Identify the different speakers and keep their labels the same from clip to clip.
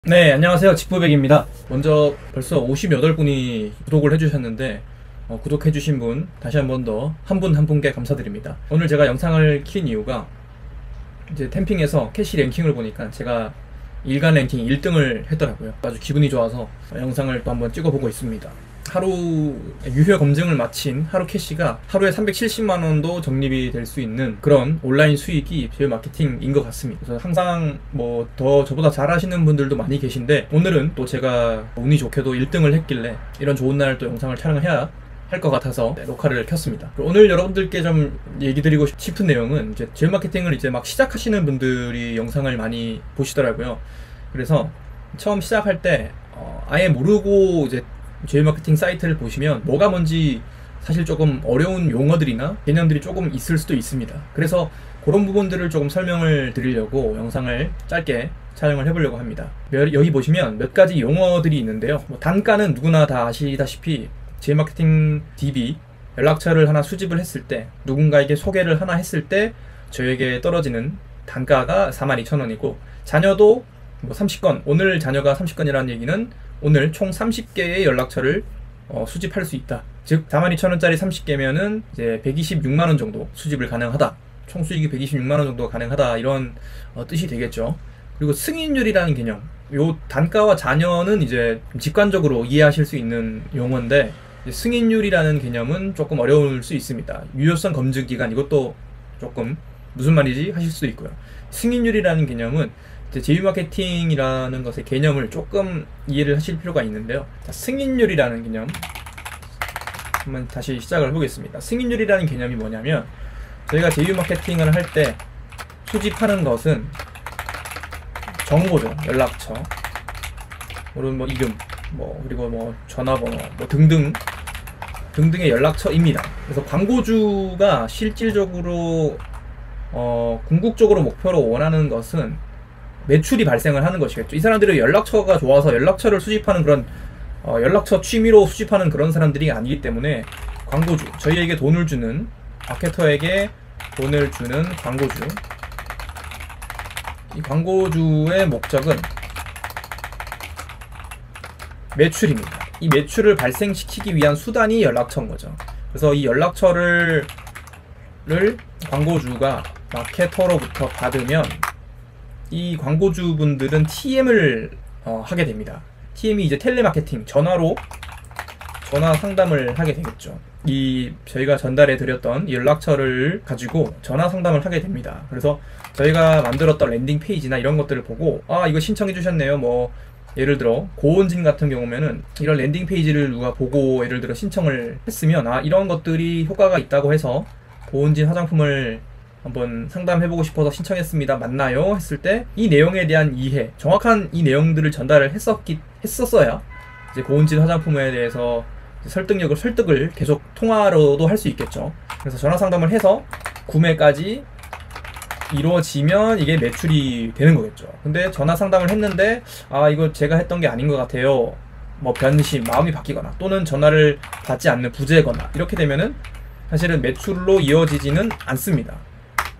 Speaker 1: 네, 안녕하세요. 직부백입니다. 먼저 벌써 58분이 구독을 해주셨는데 구독해주신 분 다시 한 번 더 한 분 한 분께 감사드립니다. 오늘 제가 영상을 킨 이유가 이제 템핑에서 캐시 랭킹을 보니까 제가 일간 랭킹 1등을 했더라고요. 아주 기분이 좋아서 영상을 또 한번 찍어보고 있습니다. 하루 유효 검증을 마친 하루 캐시가 하루에 370만원도 적립이 될 수 있는 그런 온라인 수익이 제휴 마케팅인 것 같습니다. 그래서 항상 뭐 더 저보다 잘 하시는 분들도 많이 계신데 오늘은 또 제가 운이 좋게도 1등을 했길래 이런 좋은 날 또 영상을 촬영해야 할 것 같아서 녹화를 켰습니다. 오늘 여러분들께 좀 얘기 드리고 싶은 내용은 이제 제휴 마케팅을 이제 막 시작하시는 분들이 영상을 많이 보시더라고요. 그래서 처음 시작할 때 아예 모르고 이제 제휴 마케팅 사이트를 보시면 뭐가 뭔지 사실 조금 어려운 용어들이나 개념들이 조금 있을 수도 있습니다. 그래서 그런 부분들을 조금 설명을 드리려고 영상을 짧게 촬영을 해보려고 합니다. 여기 보시면 몇 가지 용어들이 있는데요. 단가는 누구나 다 아시다시피 제휴 마케팅 DB 연락처를 하나 수집을 했을 때, 누군가에게 소개를 하나 했을 때 저에게 떨어지는 단가가 42,000원이고 자녀도 뭐 30건, 오늘 자녀가 30건이라는 얘기는 오늘 총 30개의 연락처를 수집할 수 있다. 즉 42,000원짜리 30개면은 이제 126만원 정도 수집을 가능하다. 총 수익이 126만원 정도 가능하다. 이런 뜻이 되겠죠. 그리고 승인율이라는 개념, 요 단가와 자녀는 이제 직관적으로 이해하실 수 있는 용어인데, 승인율이라는 개념은 조금 어려울 수 있습니다. 유효성 검증 기간, 이것도 조금 무슨 말이지 하실 수도 있고요. 승인율이라는 개념은 제휴 마케팅이라는 것의 개념을 조금 이해를 하실 필요가 있는데요. 자, 승인율이라는 개념 한번 다시 시작을 해보겠습니다. 승인율이라는 개념이 뭐냐면, 저희가 제휴 마케팅을 할 때 수집하는 것은 정보죠. 연락처, 물론 뭐 이름, 그리고 뭐 전화번호, 등등의 연락처입니다. 그래서 광고주가 실질적으로 궁극적으로 목표로 원하는 것은 매출이 발생을 하는 것이겠죠. 이 사람들이 연락처가 좋아서 연락처를 수집하는 그런 연락처 취미로 수집하는 그런 사람들이 아니기 때문에, 광고주, 저희에게 돈을 주는 마케터에게 돈을 주는 광고주, 이 광고주의 목적은 매출입니다. 이 매출을 발생시키기 위한 수단이 연락처인 거죠. 그래서 이 연락처를 광고주가 마케터로부터 받으면 이 광고주분들은 TM을 하게 됩니다. TM이 이제 텔레마케팅, 전화 상담을 하게 되겠죠. 저희가 전달해 드렸던 연락처를 가지고 전화 상담을 하게 됩니다. 그래서 저희가 만들었던 랜딩 페이지나 이런 것들을 보고, 이거 신청해 주셨네요. 예를 들어 고온진 같은 경우면은 이런 랜딩 페이지를 누가 보고 예를 들어 신청을 했으면, 이런 것들이 효과가 있다고 해서 고온진 화장품을 한번 상담해보고 싶어서 신청했습니다. 맞나요? 했을 때 이 내용에 대한 이해, 정확한 이 내용들을 전달을 했었어야 이제 고온진 화장품에 대해서 설득을 계속 통화로도 할 수 있겠죠. 그래서 전화 상담을 해서 구매까지 이루어지면 이게 매출이 되는 거겠죠. 근데 전화 상담을 했는데 이거 제가 했던 게 아닌 것 같아요, 변심, 마음이 바뀌거나 또는 전화를 받지 않는 부재거나 이렇게 되면은 사실은 매출로 이어지지는 않습니다.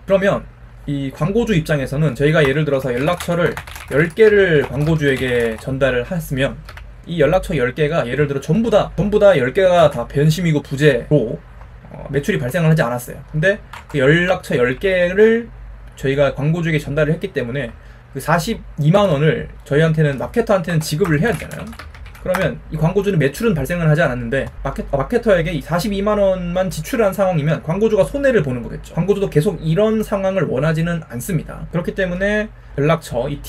Speaker 1: 그러면 이 광고주 입장에서는 저희가 예를 들어서 연락처를 10개를 광고주에게 전달을 했으면 이 연락처 10개가 예를 들어 전부 다 10개가 다 변심이고 부재로 매출이 발생을 하지 않았어요. 근데 그 연락처 10개를 저희가 광고주에게 전달을 했기 때문에 그 42만원을 저희한테는, 마케터한테는 지급을 해야 되잖아요. 그러면 이 광고주는 매출은 발생을 하지 않았는데 마케터에게 이 42만원만 지출한 상황이면 광고주가 손해를 보는 거겠죠. 광고주도 계속 이런 상황을 원하지는 않습니다. 그렇기 때문에 연락처, 이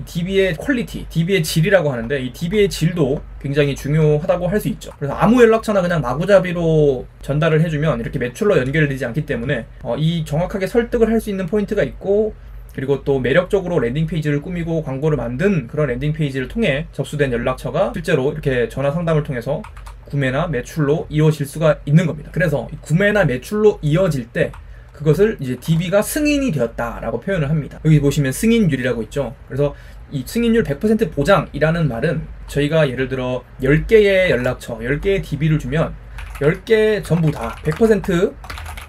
Speaker 1: DB의 퀄리티, DB의 질이라고 하는데, 이 DB의 질도 굉장히 중요하다고 할 수 있죠. 그래서 아무 연락처나 그냥 마구잡이로 전달을 해주면 이렇게 매출로 연결되지 않기 때문에 이 정확하게 설득을 할 수 있는 포인트가 있고, 그리고 또 매력적으로 랜딩 페이지를 꾸미고 광고를 만든 그런 랜딩 페이지를 통해 접수된 연락처가 실제로 이렇게 전화 상담을 통해서 구매나 매출로 이어질 수가 있는 겁니다. 그래서 구매나 매출로 이어질 때 그것을 이제 DB가 승인이 되었다라고 표현을 합니다. 여기 보시면 승인율이라고 있죠. 그래서 이 승인율 100% 보장이라는 말은 저희가 예를 들어 10개의 연락처, 10개의 DB를 주면 10개 전부 다 100%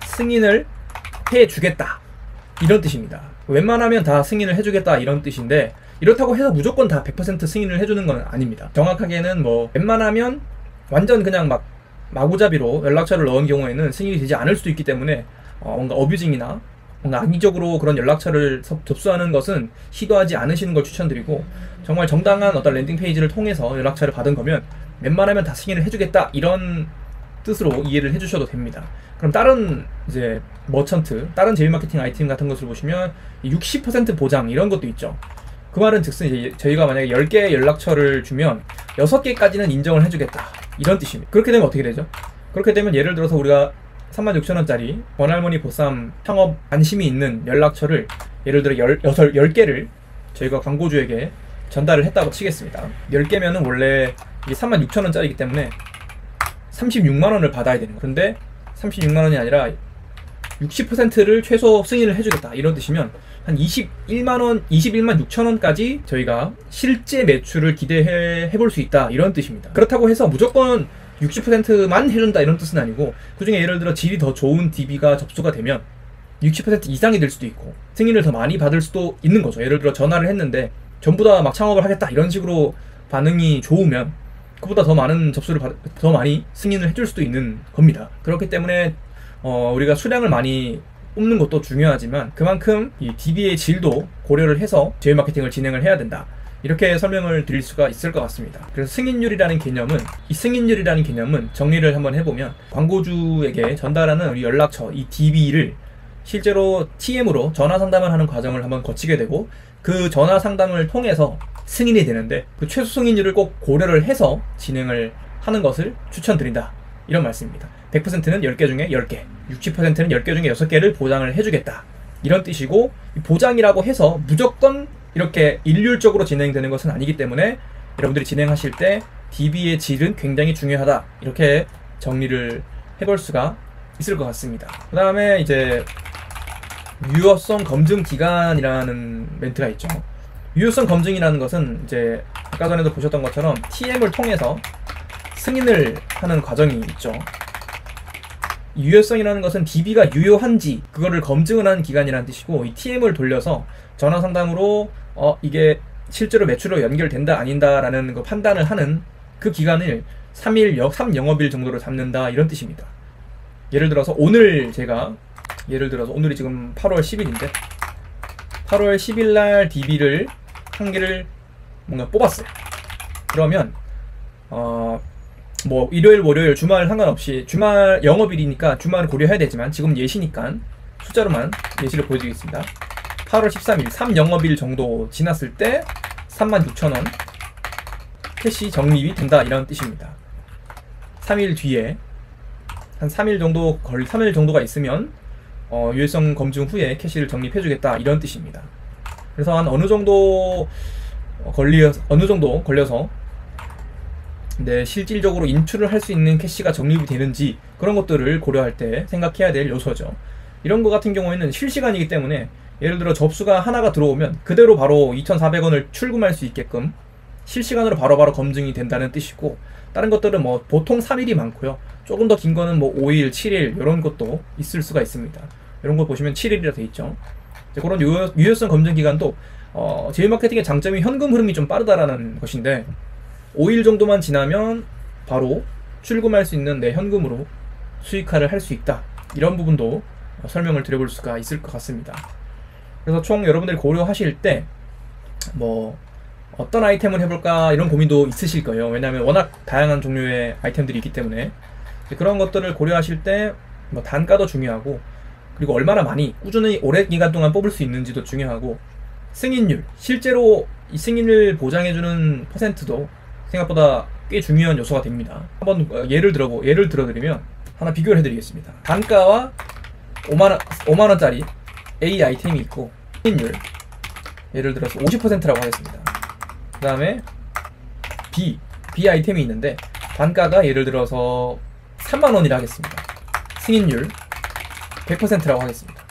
Speaker 1: 승인을 해주겠다, 이런 뜻입니다. 웬만하면 다 승인을 해주겠다, 이런 뜻인데, 이렇다고 해서 무조건 다 100% 승인을 해주는 건 아닙니다. 정확하게는 뭐 웬만하면 완전 그냥 막 마구잡이로 연락처를 넣은 경우에는 승인이 되지 않을 수도 있기 때문에 뭔가 어뷰징이나 뭔가 악의적으로 그런 연락처를 접수하는 것은 시도하지 않으시는 걸 추천드리고, 정말 정당한 어떤 랜딩 페이지를 통해서 연락처를 받은 거면 웬만하면 다 승인을 해주겠다 이런 뜻으로 이해를 해주셔도 됩니다. 그럼 다른 이제 머천트, 다른 제휴 마케팅 아이템 같은 것을 보시면 60% 보장 이런 것도 있죠. 그 말은 즉슨 이제 저희가 만약에 10개의 연락처를 주면 6개까지는 인정을 해주겠다 이런 뜻입니다. 그렇게 되면 어떻게 되죠? 그렇게 되면 예를 들어서 우리가 36,000원짜리 원할머니 보쌈 창업 관심이 있는 연락처를 예를 들어 10개를 저희가 광고주에게 전달을 했다고 치겠습니다. 10개면은 원래 이게 36,000원짜리이기 때문에 36만원을 받아야 되는 거예요. 근데 36만원이 아니라 60%를 최소 승인을 해주겠다 이런 뜻이면 한 21만 6천원까지 저희가 실제 매출을 기대해 볼 수 있다 이런 뜻입니다. 그렇다고 해서 무조건 60%만 해준다 이런 뜻은 아니고, 그 중에 예를 들어 질이 더 좋은 DB가 접수가 되면 60% 이상이 될 수도 있고 승인을 더 많이 받을 수도 있는 거죠. 예를 들어 전화를 했는데 전부 다 막 창업을 하겠다 이런 식으로 반응이 좋으면 그보다 더 많은 접수를 더 많이 승인을 해줄 수도 있는 겁니다. 그렇기 때문에 우리가 수량을 많이 뽑는 것도 중요하지만 그만큼 이 DB의 질도 고려를 해서 제휴 마케팅을 진행을 해야 된다, 이렇게 설명을 드릴 수가 있을 것 같습니다. 그래서 승인율이라는 개념은 정리를 한번 해보면 광고주에게 전달하는 우리 연락처, 이 DB를 실제로 TM으로 전화 상담을 하는 과정을 한번 거치게 되고, 그 전화 상담을 통해서 승인이 되는데 그 최소 승인율을 꼭 고려를 해서 진행을 하는 것을 추천드린다 이런 말씀입니다. 100%는 10개 중에 10개, 60%는 10개 중에 6개를 보장을 해주겠다 이런 뜻이고, 보장이라고 해서 무조건 이렇게 일률적으로 진행되는 것은 아니기 때문에 여러분들이 진행하실 때 DB의 질은 굉장히 중요하다 이렇게 정리를 해볼 수가 있을 것 같습니다. 그 다음에 이제 유효성 검증 기간이라는 멘트가 있죠. 유효성 검증이라는 것은 이제 아까 전에도 보셨던 것처럼 TM을 통해서 승인을 하는 과정이 있죠. 유효성이라는 것은 DB가 유효한지 그거를 검증을 하는 기간이라는 뜻이고, 이 TM을 돌려서 전화 상담으로 이게 실제로 매출로 연결된다 아닌다 라는 거 판단을 하는 그 기간을 3영업일 정도로 잡는다 이런 뜻입니다. 예를 들어서 오늘이 지금 8월 10일인데 8월 10일 날 DB를 한 개를 뭔가 뽑았어요. 그러면 뭐 일요일 월요일 주말 상관없이, 주말 영업일이니까 주말을 고려해야 되지만 지금 예시니까 숫자로만 예시를 보여드리겠습니다. 8월 13일 3영업일 정도 지났을 때 36,000원 캐시 적립이 된다 이런 뜻입니다. 3일 뒤에 한 3일 정도가 있으면 유효성 검증 후에 캐시를 적립해 주겠다 이런 뜻입니다. 그래서 한 어느 정도 걸려서 실질적으로 인출을 할 수 있는 캐시가 적립이 되는지 그런 것들을 고려할 때 생각해야 될 요소죠. 이런 거 같은 경우에는 실시간이기 때문에 예를 들어 접수가 하나가 들어오면 그대로 바로 2,400원을 출금할 수 있게끔 실시간으로 바로바로 검증이 된다는 뜻이고, 다른 것들은 뭐 보통 3일이 많고요. 조금 더 긴 거는 뭐 5일, 7일 이런 것도 있을 수가 있습니다. 이런 거 보시면 7일이라 돼 있죠. 그런 유효성 검증 기간도 제휴 마케팅의 장점이 현금 흐름이 좀 빠르다라는 것인데, 5일 정도만 지나면 바로 출금할 수 있는 내 현금으로 수익화를 할 수 있다 이런 부분도 설명을 드려볼 수가 있을 것 같습니다. 그래서 총 여러분들이 고려하실 때 뭐 어떤 아이템을 해볼까 이런 고민도 있으실 거예요. 왜냐하면 워낙 다양한 종류의 아이템들이 있기 때문에 그런 것들을 고려하실 때 뭐 단가도 중요하고, 그리고 얼마나 많이 꾸준히 오랜 기간 동안 뽑을 수 있는지도 중요하고, 승인율, 실제로 이 승인을 보장해주는 퍼센트도 생각보다 꽤 중요한 요소가 됩니다. 한번 예를 들어드리면 하나 비교를 해드리겠습니다. 단가와 5만원짜리 A 아이템이 있고 승인율 예를 들어서 50%라고 하겠습니다. 그 다음에 B 아이템이 있는데 단가가 예를 들어서 3만원이라 하겠습니다. 승인율 100%라고 하겠습니다.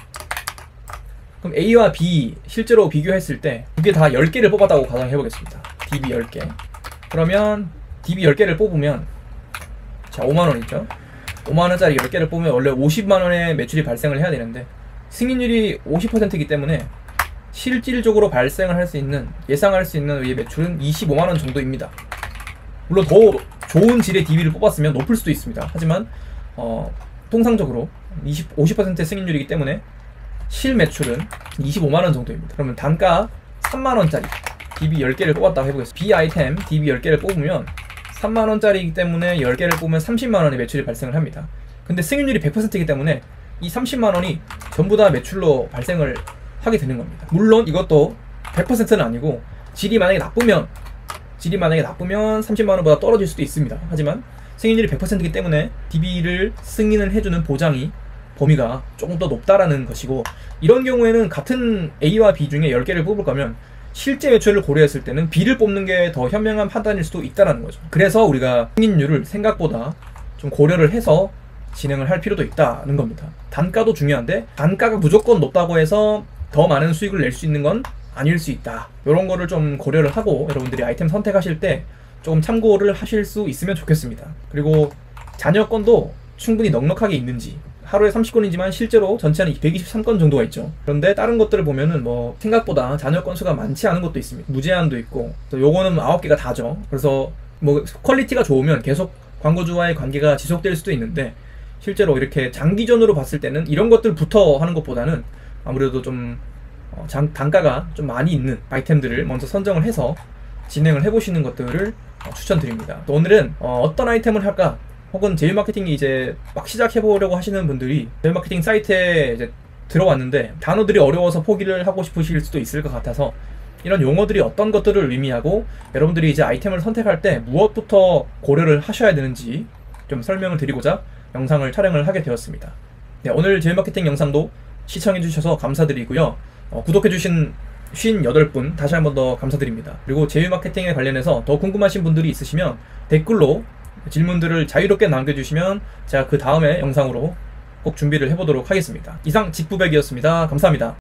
Speaker 1: 그럼 A와 B 실제로 비교했을 때 두 개 다 10개를 뽑았다고 가정해보겠습니다. DB 10개. 그러면 DB 10개를 뽑으면 자 5만원 있죠? 5만원짜리 10개를 뽑으면 원래 50만원의 매출이 발생을 해야 되는데 승인율이 50%이기 때문에 실질적으로 발생을 할 수 있는, 예상할 수 있는 의 매출은 25만원 정도입니다. 물론 더 좋은 질의 DB를 뽑았으면 높을 수도 있습니다. 하지만 통상적으로 50%의 승인율이기 때문에 실매출은 25만원 정도입니다. 그러면 단가 3만원짜리 DB 10개를 뽑았다고 해보겠습니다. B 아이템 DB 10개를 뽑으면 3만원짜리이기 때문에 10개를 뽑으면 30만원의 매출이 발생을 합니다. 근데 승인율이 100%이기 때문에 이 30만원이 전부 다 매출로 발생을 하게 되는 겁니다. 물론 이것도 100%는 아니고 질이 만약에 나쁘면 30만원보다 떨어질 수도 있습니다. 하지만 승인율이 100%이기 때문에 DB를 승인을 해주는 보장이 범위가 조금 더 높다라는 것이고, 이런 경우에는 같은 A와 B 중에 10개를 뽑을 거면 실제 매출을 고려했을 때는 B를 뽑는 게 더 현명한 판단일 수도 있다는 거죠. 그래서 우리가 승인율을 생각보다 좀 고려를 해서 진행을 할 필요도 있다는 겁니다. 단가도 중요한데 단가가 무조건 높다고 해서 더 많은 수익을 낼 수 있는 건 아닐 수 있다. 이런 거를 좀 고려를 하고 여러분들이 아이템 선택하실 때 조금 참고를 하실 수 있으면 좋겠습니다. 그리고 잔여건도 충분히 넉넉하게 있는지, 하루에 30건이지만 실제로 전체는 123건 정도가 있죠. 그런데 다른 것들을 보면은 뭐 생각보다 잔여 건수가 많지 않은 것도 있습니다. 무제한도 있고, 요거는 9개가 다죠. 그래서 뭐 퀄리티가 좋으면 계속 광고주와의 관계가 지속될 수도 있는데, 실제로 이렇게 장기전으로 봤을 때는 이런 것들부터 하는 것보다는 아무래도 좀 단가가 좀 많이 있는 아이템들을 먼저 선정을 해서 진행을 해보시는 것들을 추천드립니다. 또 오늘은 어떤 아이템을 할까, 혹은 제휴마케팅이 이제 막 시작해보려고 하시는 분들이 제휴마케팅 사이트에 이제 들어왔는데 단어들이 어려워서 포기를 하고 싶으실 수도 있을 것 같아서, 이런 용어들이 어떤 것들을 의미하고 여러분들이 이제 아이템을 선택할 때 무엇부터 고려를 하셔야 되는지 좀 설명을 드리고자 영상을 촬영을 하게 되었습니다. 네, 오늘 제휴마케팅 영상도 시청해주셔서 감사드리고요. 구독해주신 58분 다시 한번 더 감사드립니다. 그리고 제휴마케팅에 관련해서 더 궁금하신 분들이 있으시면 댓글로 질문들을 자유롭게 남겨주시면 제가 그 다음에 영상으로 꼭 준비를 해보도록 하겠습니다. 이상 직부백이었습니다. 감사합니다.